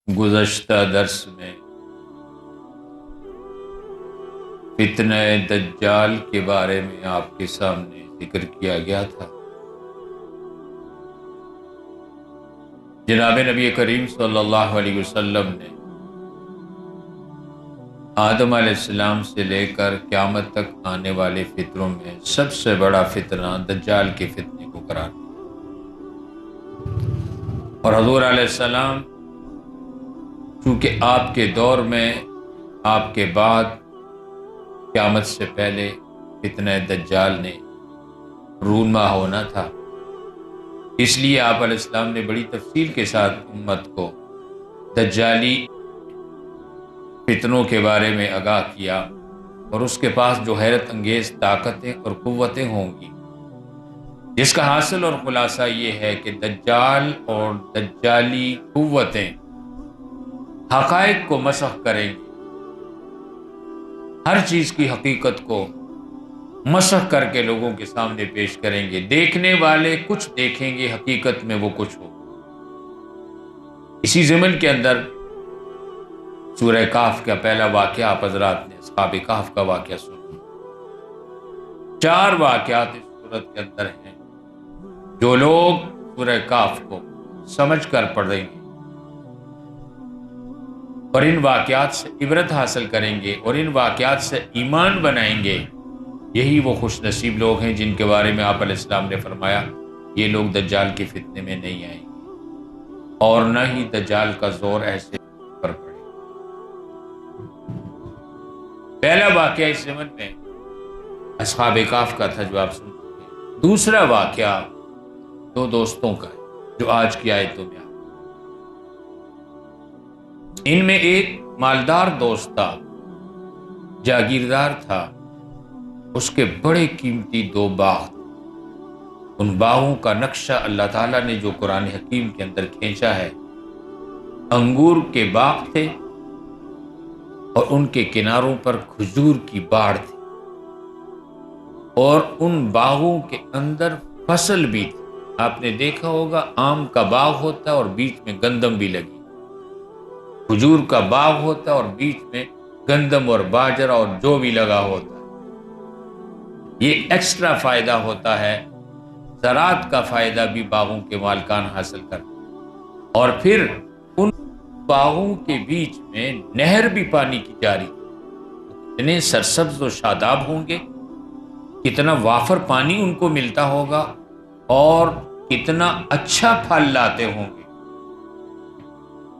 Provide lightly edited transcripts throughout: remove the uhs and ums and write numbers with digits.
گزشتہ درس میں فتنہ دجال کے بارے میں آپ کے سامنے ذکر کیا گیا تھا۔ جناب نبی کریم صلی اللہ علیہ وسلم نے آدم علیہ السلام سے لے کر قیامت تک آنے والے فتنوں میں سب سے بڑا فتنہ دجال کے فتنے کو قرار دیا، اور حضور علیہ السلام چونکہ آپ کے دور میں، آپ کے بعد، قیامت سے پہلے فتنہ دجال نے رونما ہونا تھا، اس لیے آپ علیہ السلام نے بڑی تفصیل کے ساتھ امت کو دجالی فتنوں کے بارے میں آگاہ کیا، اور اس کے پاس جو حیرت انگیز طاقتیں اور قوتیں ہوں گی، جس کا حاصل اور خلاصہ یہ ہے کہ دجال اور دجالی قوتیں حقائق کو مسخ کریں گے، ہر چیز کی حقیقت کو مسخ کر کے لوگوں کے سامنے پیش کریں گے۔ دیکھنے والے کچھ دیکھیں گے، حقیقت میں وہ کچھ ہو۔ اسی ضمن کے اندر سورہ کہف کا پہلا واقعہ آپ حضرات نے اصحاب کہف کا واقعہ سنا۔ 4 واقعات اس سورت کے اندر ہیں، جو لوگ سورہ کہف کو سمجھ کر پڑھیں گے اور ان واقعات سے عبرت حاصل کریں گے اور ان واقعات سے ایمان بنائیں گے، یہی وہ خوش نصیب لوگ ہیں جن کے بارے میں آپ علیہ السلام نے فرمایا یہ لوگ دجال کے فتنے میں نہیں آئیں گے، اور نہ ہی دجال کا زور ایسے پر پڑے۔ پہلا واقعہ اس زمن میں اصحاب کہف کا تھا جو آپ سن چکے ہیں۔ دوسرا واقعہ 2 دوستوں کا ہے جو آج کی آیتوں میں ان میں ایک مالدار دوست تھا، جاگیردار تھا، اس کے بڑے قیمتی 2 باغ تھے۔ ان باغوں کا نقشہ اللہ تعالیٰ نے جو قرآن حکیم کے اندر کھینچا ہے، انگور کے باغ تھے اور ان کے کناروں پر کھجور کی باڑ تھی، اور ان باغوں کے اندر فصل بھی تھی۔ آپ نے دیکھا ہوگا آم کا باغ ہوتا ہے اور بیچ میں گندم بھی لگی، کھجور کا باغ ہوتا ہے اور بیچ میں گندم اور باجرہ اور جو بھی لگا ہوتا ہے۔ یہ ایکسٹرا فائدہ ہوتا ہے، زراعت کا فائدہ بھی باغوں کے مالکان حاصل کرتے ہیں۔ اور پھر ان باغوں کے بیچ میں نہر بھی پانی کی جاری، اتنے سرسبز و شاداب ہوں گے، کتنا وافر پانی ان کو ملتا ہوگا اور کتنا اچھا پھل لاتے ہوں گے۔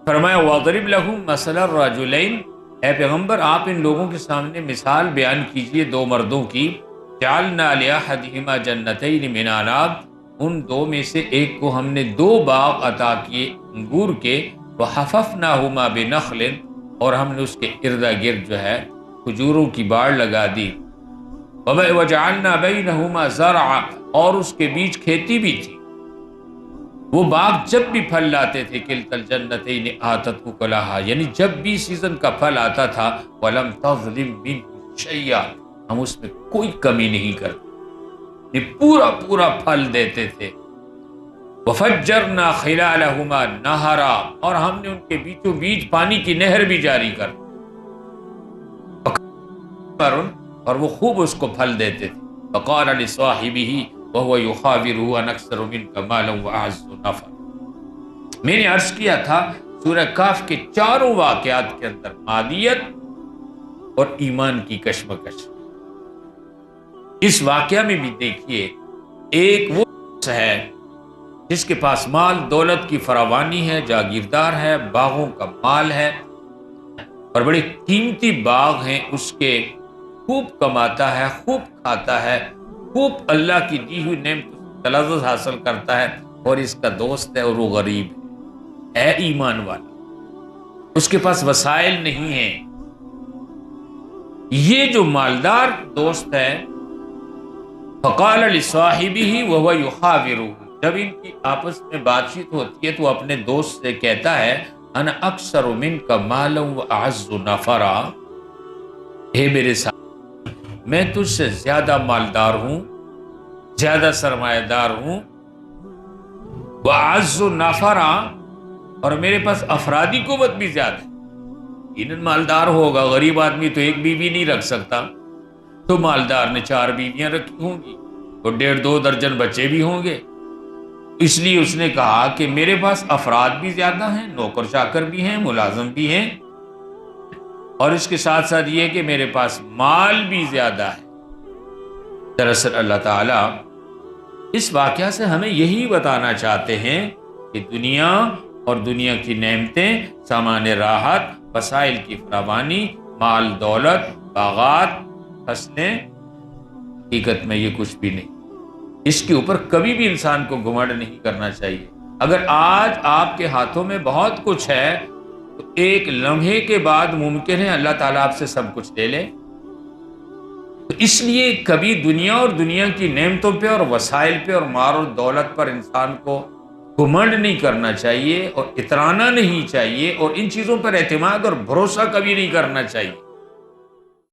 فرمایا وَاضْرِبْ لَهُمْ مَثَلَ الرَّجُلَيْنِ، اے پیغمبر آپ ان لوگوں کے سامنے مثال بیان کیجئے 2 مردوں کی، جعلنا لأحدہما جنتین من عناب، ان 2 میں سے ایک کو ہم نے 2 باغ عطا کیے انگور کے، وحففناہما بنخل، اور ہم نے اس کے ارد گرد جو ہے کھجوروں کی باڑ لگا دی، وجعلنا بینہما زرعا، اور اس کے بیچ کھیتی بھی تھی۔ وہ باغ جب بھی پھل لاتے تھے کلتا الجنتین آتت اکلہا، یعنی جب بھی سیزن کا پھل آتا تھا ولم تظلم منہ شیئا، ہم اس میں کوئی کمی نہیں کرتے، یہ پورا پورا پھل دیتے تھے۔ وفجرنا خلالہما نہرا، اور ہم نے ان کے بیچوں بیچ پانی کی نہر بھی جاری کر، اور وہ خوب اس کو پھل دیتے تھے۔ فقال لصاحبہ وهو يخاورہ ان اکثر منک مالا واعز نفرا۔ میں نے عرض کیا تھا سورہ کہف کے 4 واقعات کے اندر مادیت اور ایمان کی کشمکش۔ اس واقعہ میں بھی دیکھیے، ایک وہ ہے جس کے پاس مال دولت کی فراوانی ہے، جاگیردار ہے، باغوں کا مال ہے اور بڑے قیمتی باغ ہیں اس کے، خوب کماتا ہے، خوب کھاتا ہے، خوب اللہ کی دی ہوئی نعمتوں سے تلذذ حاصل کرتا ہے، اور اس کا دوست ہے اور وہ غریب ہے ایمان والا، اس کے پاس وسائل نہیں ہیں۔ یہ جو مالدار دوست ہے، فقال لصاحبہ وهو يحاورہ، جب ان کی آپس میں بات چیت ہوتی ہے تو اپنے دوست سے کہتا ہے انا اکثر منک مالا واعز نفرا، اے میرے ساتھ میں تجھ سے زیادہ مالدار ہوں، زیادہ سرمایہ دار ہوں، واعز نفرا، اور میرے پاس افرادی قوت بھی زیادہ ہے. یقیناً مالدار ہوگا، غریب آدمی تو ایک بیوی نہیں رکھ سکتا، تو مالدار نے 4 بیویاں رکھی ہوں گی اور 1.5-2 درجن بچے بھی ہوں گے. اس لیے اس نے کہا کہ میرے پاس افراد بھی زیادہ ہیں، نوکر چاکر بھی ہیں، ملازم بھی ہیں، اور اس کے ساتھ ساتھ یہ کہ میرے پاس مال بھی زیادہ ہے. دراصل اللہ تعالیٰ اس واقعہ سے ہمیں یہی بتانا چاہتے ہیں کہ دنیا اور دنیا کی نعمتیں، سامان راحت، وسائل کی فراوانی، مال دولت، باغات، فصلیں، حقیقت میں یہ کچھ بھی نہیں. اس کے اوپر کبھی بھی انسان کو گھمنڈ نہیں کرنا چاہیے. اگر آج آپ کے ہاتھوں میں بہت کچھ ہے تو ایک لمحے کے بعد ممکن ہے اللہ تعالیٰ آپ سے سب کچھ لے لے. تو اس لیے کبھی دنیا اور دنیا کی نعمتوں پہ اور وسائل پہ اور مال اور دولت پر انسان کو گھمنڈ نہیں کرنا چاہیے اور اترانا نہیں چاہیے، اور ان چیزوں پر اعتماد اور بھروسہ کبھی نہیں کرنا چاہیے.